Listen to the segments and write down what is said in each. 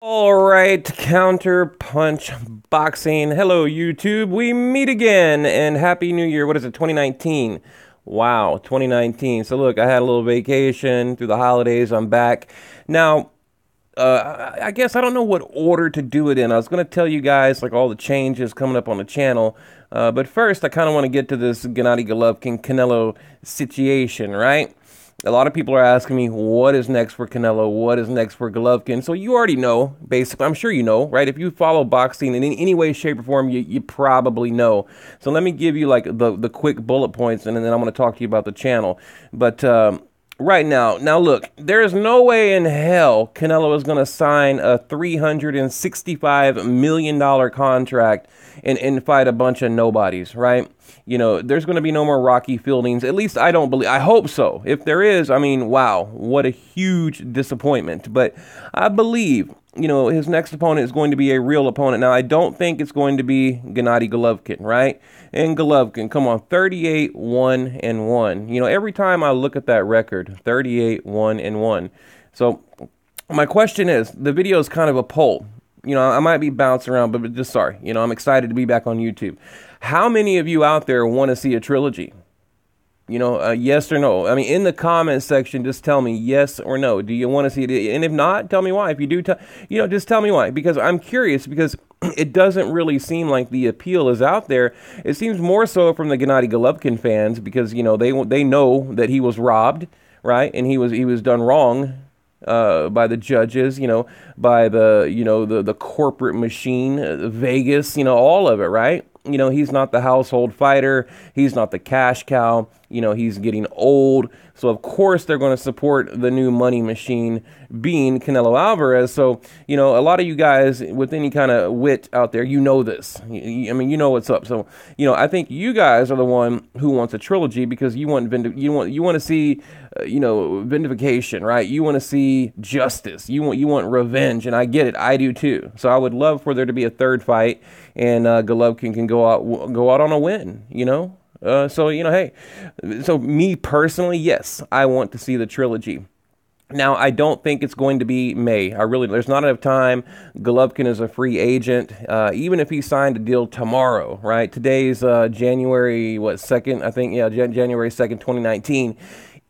All right, counter punch boxing. Hello, YouTube. We meet again, and Happy New Year. What is it, 2019? Wow, 2019. So look, I had a little vacation through the holidays. I'm back. Now, I guess I don't know what order to do it in. I was going to tell you guys like all the changes coming up on the channel. But first, I kind of want to get to this Gennady Golovkin-Canelo situation, right? A lot of people are asking me, what is next for Canelo? What is next for Golovkin? So you already know, basically. I'm sure you know, right? If you follow boxing in any way, shape, or form, you probably know. So let me give you like the quick bullet points, and then I'm going to talk to you about the channel. But right now look, there's no way in hell Canelo is going to sign a $365 million contract and fight a bunch of nobodies, right? You know, there's going to be no more Rocky Fieldings. At least I don't believe. I hope so. If there is, I mean, wow, what a huge disappointment. But I believe, you know, his next opponent is going to be a real opponent. Now, I don't think it's going to be Gennady Golovkin, right? And Golovkin, come on, 38-1-1. You know, every time I look at that record, 38-1-1. So my question is, the video is kind of a poll. You know, I might be bouncing around, but just sorry. You know, I'm excited to be back on YouTube. How many of you out there want to see a trilogy? You know, yes or no? I mean, in the comment section, just tell me yes or no. Do you want to see it? And if not, tell me why. If you do, you know, just tell me why. Because I'm curious, because it doesn't really seem like the appeal is out there. It seems more so from the Gennady Golovkin fans, because, you know, they know that he was robbed, right? And he was done wrong by the judges, you know, by the corporate machine, Vegas, you know, all of it, right? You know, he's not the household fighter. He's not the cash cow. You know, he's getting old. So, of course, they're going to support the new money machine being Canelo Alvarez. So, you know, a lot of you guys with any kind of wit out there, you know this. I mean, you know what's up. So, you know, I think you guys are the one who wants a trilogy because you want to see, you know, vindication, right? You want to see justice. You want revenge, and I get it. I do too. So, I would love for there to be a third fight, and Golovkin can go out on a win. You know. So, you know, hey, so me personally, yes, I want to see the trilogy. Now, I don't think it's going to be May. There's not enough time. Golovkin is a free agent. Even if he signed a deal tomorrow, right? Today's January, 2nd, I think, yeah, January 2nd, 2019.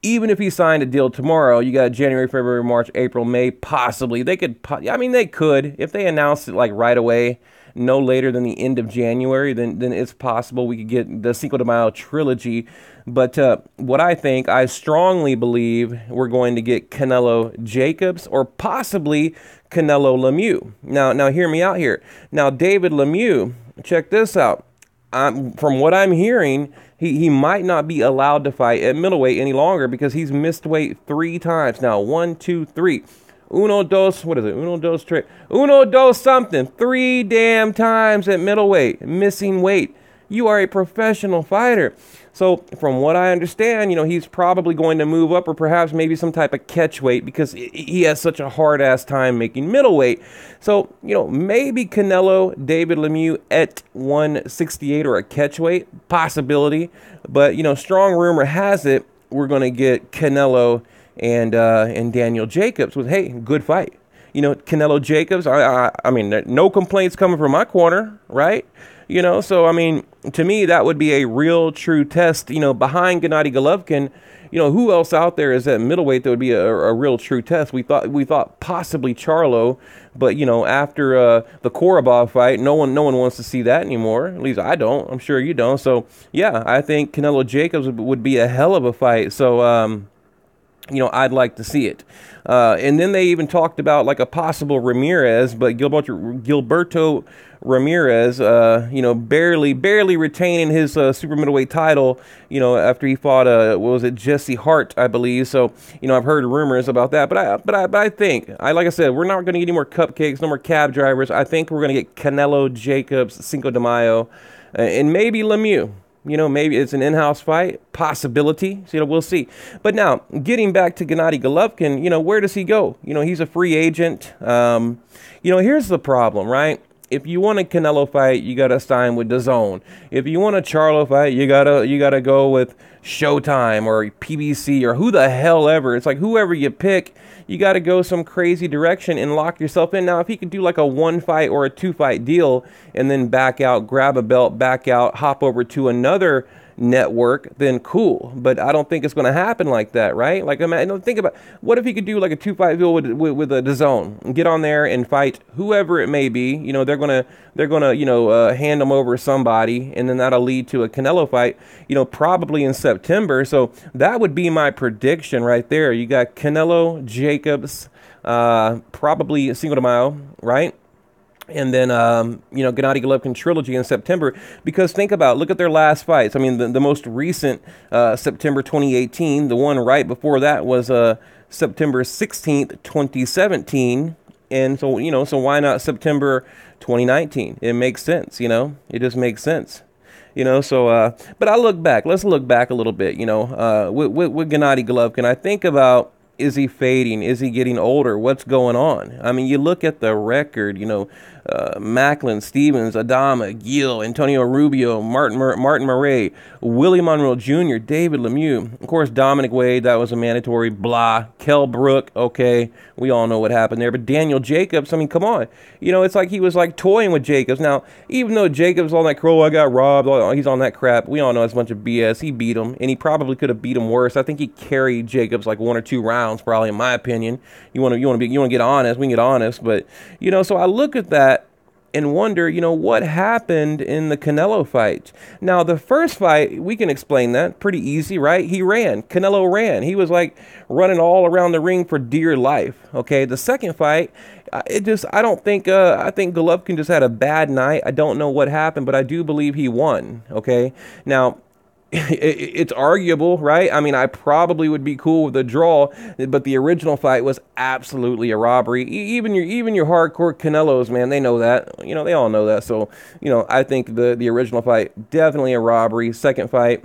Even if he signed a deal tomorrow, you got January, February, March, April, May, possibly. They could, I mean, they could. If they announced it like right away, no later than the end of January, then it's possible we could get the Cinco de Mayo trilogy. But what I strongly believe we're going to get Canelo Jacobs or possibly Canelo Lemieux. Now hear me out here. Now, David Lemieux, check this out. From what I'm hearing, he might not be allowed to fight at middleweight any longer because he's missed weight 3 times. Now, 1, 2, 3. Uno, dos, what is it? Uno, dos, tres. Uno, dos, something. 3 damn times at middleweight, missing weight. You are a professional fighter. So, from what I understand, you know, he's probably going to move up or perhaps maybe some type of catch weight because he has such a hard-ass time making middleweight. So, you know, maybe Canelo, David Lemieux at 168 or a catch weight, possibility. But, you know, strong rumor has it we're going to get Canelo and Daniel Jacobs with, hey, good fight. You know, Canelo Jacobs, I mean, no complaints coming from my corner, right? You know, so, I mean, to me, that would be a real true test. You know, behind Gennady Golovkin, you know, who else out there is at middleweight that would be a real true test? We thought possibly Charlo, but, you know, after the Korobov fight, no one wants to see that anymore. At least I don't. I'm sure you don't. So, yeah, I think Canelo Jacobs would be a hell of a fight. So, you know, I'd like to see it. And then they even talked about like a possible Ramirez, but Gilberto Ramirez, you know, barely retaining his super middleweight title, you know, after he fought, what was it, Jesse Hart, I believe. So, you know, I've heard rumors about that, but I think, like I said, we're not going to get any more cupcakes, no more cab drivers. I think we're going to get Canelo Jacobs, Cinco de Mayo, and maybe Lemieux. You know, maybe it's an in-house fight, possibility. So, you know, we'll see. But now, getting back to Gennady Golovkin, you know, where does he go? You know, he's a free agent. You know, here's the problem, right? if you want a Canelo fight, you gotta sign with DAZN. If you want a Charlo fight, you gotta go with Showtime or PBC or who the hell ever. It's like whoever you pick, you gotta go some crazy direction and lock yourself in. Now, if he could do like a 1-fight or a 2-fight deal and then back out, grab a belt, back out, hop over to another network, then cool. But I don't think it's going to happen like that, right? Like, think about what if he could do like a 2-fight deal with a DAZN and get on there and fight whoever it may be. You know, they're gonna hand them over somebody, and then that'll lead to a Canelo fight. You know, probably in September. So that would be my prediction right there. You got Canelo, Jacobs, probably Cinco de Mayo, right? And then, Gennady Golovkin Trilogy in September. Because think about, look at their last fights. I mean, the most recent, September 2018. The one right before that was September 16th, 2017. And so, so why not September 2019? It makes sense, It just makes sense. But I look back. Let's look back a little bit, with Gennady Golovkin. I think about, is he fading? Is he getting older? What's going on? I mean, you look at the record, Macklin, Stevens, Adama, Gill, Antonio Rubio, Martin Murray, Willie Monroe Jr., David Lemieux. Of course, Dominic Wade, that was a mandatory. Blah. Kell Brook, okay. We all know what happened there. But Daniel Jacobs, I mean, come on. It's like he was like toying with Jacobs. Now, even though Jacobs on that crow, I got robbed, he's on that crap, we all know it's a bunch of BS. He beat him, and he probably could have beat him worse. I think he carried Jacobs like 1 or 2 rounds, probably, in my opinion. You want to get honest, we can get honest. But, so I look at that and wonder, what happened in the Canelo fight. Now, the first fight, we can explain that pretty easy, right? He ran. Canelo ran. He was like running all around the ring for dear life. Okay, the second fight, I think Golovkin just had a bad night. I don't know what happened, but I do believe he won. Okay, now, it's arguable, right? I mean, I probably would be cool with a draw, but the original fight was absolutely a robbery. Even your hardcore Canelos, man, they know that. They all know that. So, I think the original fight, definitely a robbery. Second fight,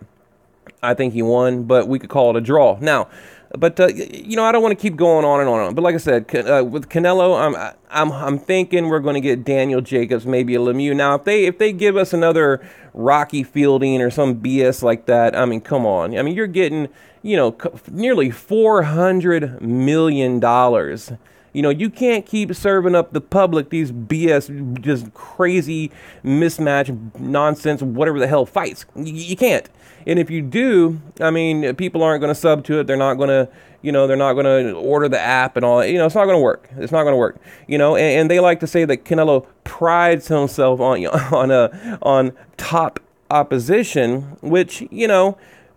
I think he won, but we could call it a draw. Now, but I don't want to keep going on and on. But like I said, with Canelo, I'm thinking we're going to get Daniel Jacobs, maybe a Lemieux. Now, if they give us another Rocky Fielding or some BS like that, I mean, come on. I mean, you're getting nearly $400 million. You can't keep serving up the public these BS, just crazy mismatch nonsense, whatever the hell fights. You can't. And if you do, I mean, people aren't going to sub to it. They're not going to, they're not going to order the app and all that. It's not going to work. It's not going to work. And they like to say that Canelo prides himself on top opposition, which,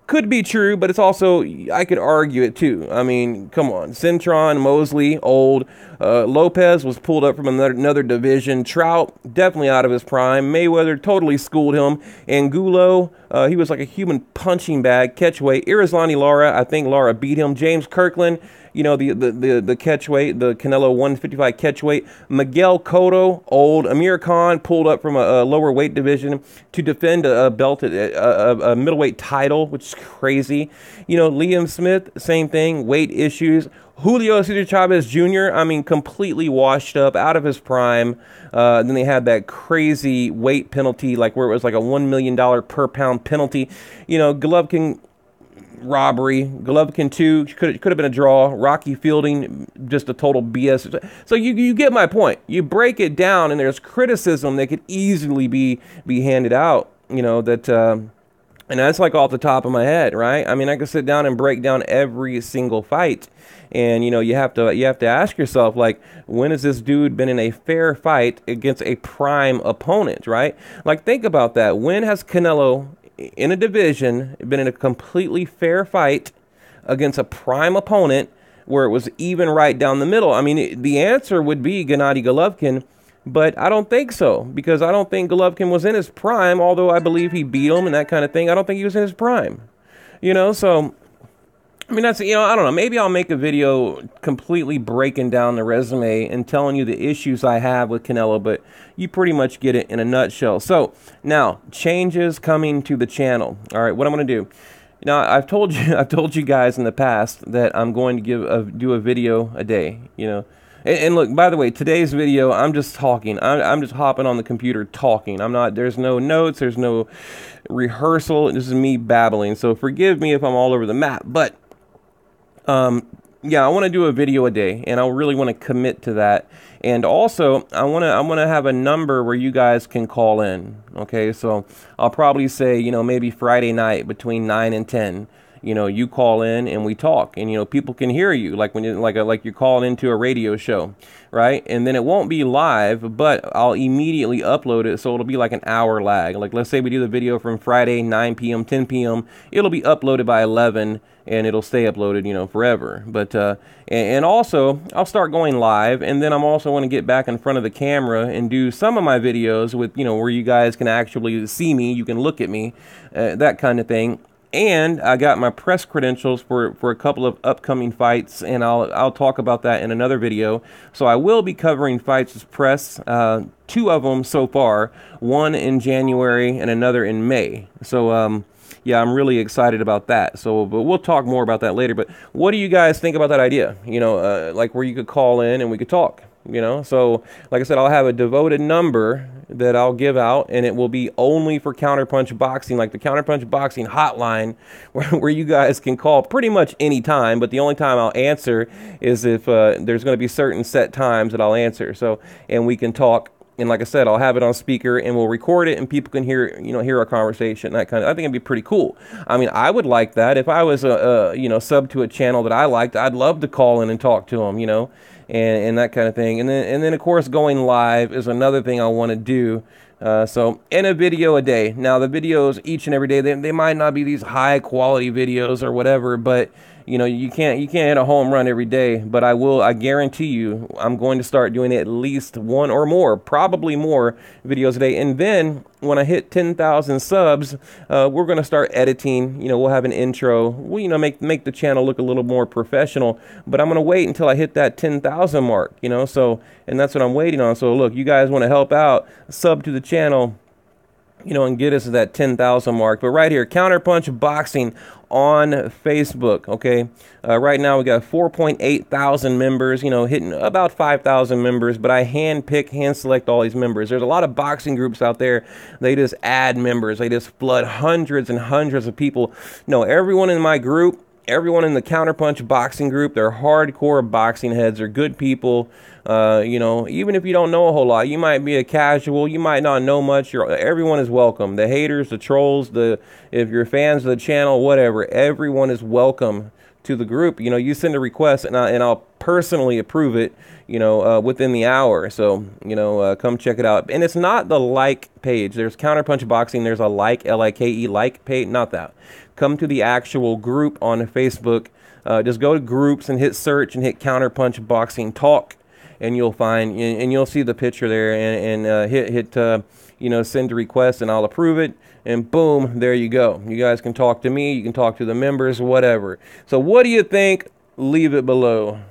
could be true, but it's also, I could argue it too. I mean, come on. Cintron, Mosley, old. Lopez was pulled up from another division. Trout, definitely out of his prime. Mayweather totally schooled him. Angulo, he was like a human punching bag, catchweight. Irizlani Lara, I think Lara beat him. James Kirkland, the catchweight, the Canelo 155 catchweight. Miguel Cotto, old. Amir Khan pulled up from a lower weight division to defend a belt, a middleweight title, which is crazy. Liam Smith, same thing, weight issues. Julio Cesar Chavez Jr., I mean, completely washed up, out of his prime. Then they had that crazy weight penalty, like where it was like a $1 million per pound penalty. Golovkin, robbery. Golovkin 2 could have been a draw. Rocky Fielding, just a total BS. So you get my point. You break it down, and there's criticism that could easily be handed out. And that's like off the top of my head, right? I mean, I could sit down and break down every single fight, and you have to ask yourself, like, when has this dude been in a fair fight against a prime opponent, right? Like, think about that. When has Canelo in a division been in a completely fair fight against a prime opponent where it was even right down the middle? I mean, the answer would be Gennady Golovkin, but I don't think so, because I don't think Golovkin was in his prime, although I believe he beat him and that kind of thing. I don't think he was in his prime, so, I mean, that's, I don't know, maybe I'll make a video completely breaking down the resume and telling you the issues I have with Canelo, but you pretty much get it in a nutshell. So, now, changes coming to the channel. All right, what I'm going to do. Now, I've told you guys in the past that I'm going to do a video a day, And look, by the way, today's video, I'm just talking. I'm just hopping on the computer talking. I'm not, there's no notes, there's no rehearsal. This is me babbling. So forgive me if I'm all over the map. But, yeah, I want to do a video a day, and I really want to commit to that. And also, I want to have a number where you guys can call in. Okay, so I'll probably say, you know, maybe Friday night between 9 and 10. You know, you call in and we talk, and you know, people can hear you like when you like you're calling into a radio show, right? And then it won't be live, but I'll immediately upload it, so it'll be like an hour lag. Like, let's say we do the video from Friday 9 p.m. 10 p.m. it'll be uploaded by 11, and it'll stay uploaded, you know, forever. But and also I'll start going live, and then I'm also want to get back in front of the camera and do some of my videos with, you know, where you guys can actually see me, you can look at me, that kind of thing. And I got my press credentials for a couple of upcoming fights, and I'll talk about that in another video. So I will be covering fights as press, 2 of them so far, one in January and another in May. So yeah, I'm really excited about that. So, but we'll talk more about that later. But what do you guys think about that idea? You know, like where you could call in and we could talk. You know, so like I said, I'll have a devoted number that I'll give out, and it will be only for Counterpunch Boxing, like the Counterpunch Boxing hotline, where you guys can call pretty much any time. But the only time I'll answer is if there's going to be certain set times that I'll answer. So, and we can talk. And like I said, I'll have it on speaker, and we'll record it, and people can hear, you know, hear our conversation. That kind of, I think it'd be pretty cool. I mean, I would like that if I was you know, sub to a channel that I liked. I'd love to call in and talk to them, you know, and that kind of thing. And then of course going live is another thing I want to do. So in a video a day. Now the videos each and every day, they might not be these high quality videos or whatever, but you know, you can't hit a home run every day. But I guarantee you, I'm going to start doing at least 1 or more, probably more videos a day. And then when I hit 10,000 subs, we're going to start editing. You know, we'll have an intro. We'll, you know, make the channel look a little more professional. But I'm going to wait until I hit that 10,000 mark, you know. So, and that's what I'm waiting on. So look, you guys want to help out, sub to the channel, you know, and get us to that 10,000 mark. But right here, Counterpunch Boxing on Facebook, okay? Right now we got 4.8 thousand members, you know, hitting about 5,000 members, but I hand select all these members. There's a lot of boxing groups out there. They just add members. They just flood hundreds and hundreds of people. No, everyone in my group, everyone in the Counterpunch Boxing group, they're hardcore boxing heads. They're good people. You know, even if you don't know a whole lot, you might be a casual, you might not know much. Everyone is welcome. The haters, the trolls, if you're fans of the channel, whatever, everyone is welcome to the group. You know, you send a request, and I'll personally approve it, you know, within the hour. So, you know, come check it out. And it's not the like page. There's Counterpunch Boxing. There's a like, L-I-K-E, like page. Not that. Come to the actual group on Facebook. Just go to groups and hit search and hit Counterpunch Boxing Talk, and you'll find, and you'll see the picture there, and hit you know, send a request, and I'll approve it, and boom, there you go. You guys can talk to me, you can talk to the members, whatever. So what do you think? Leave it below.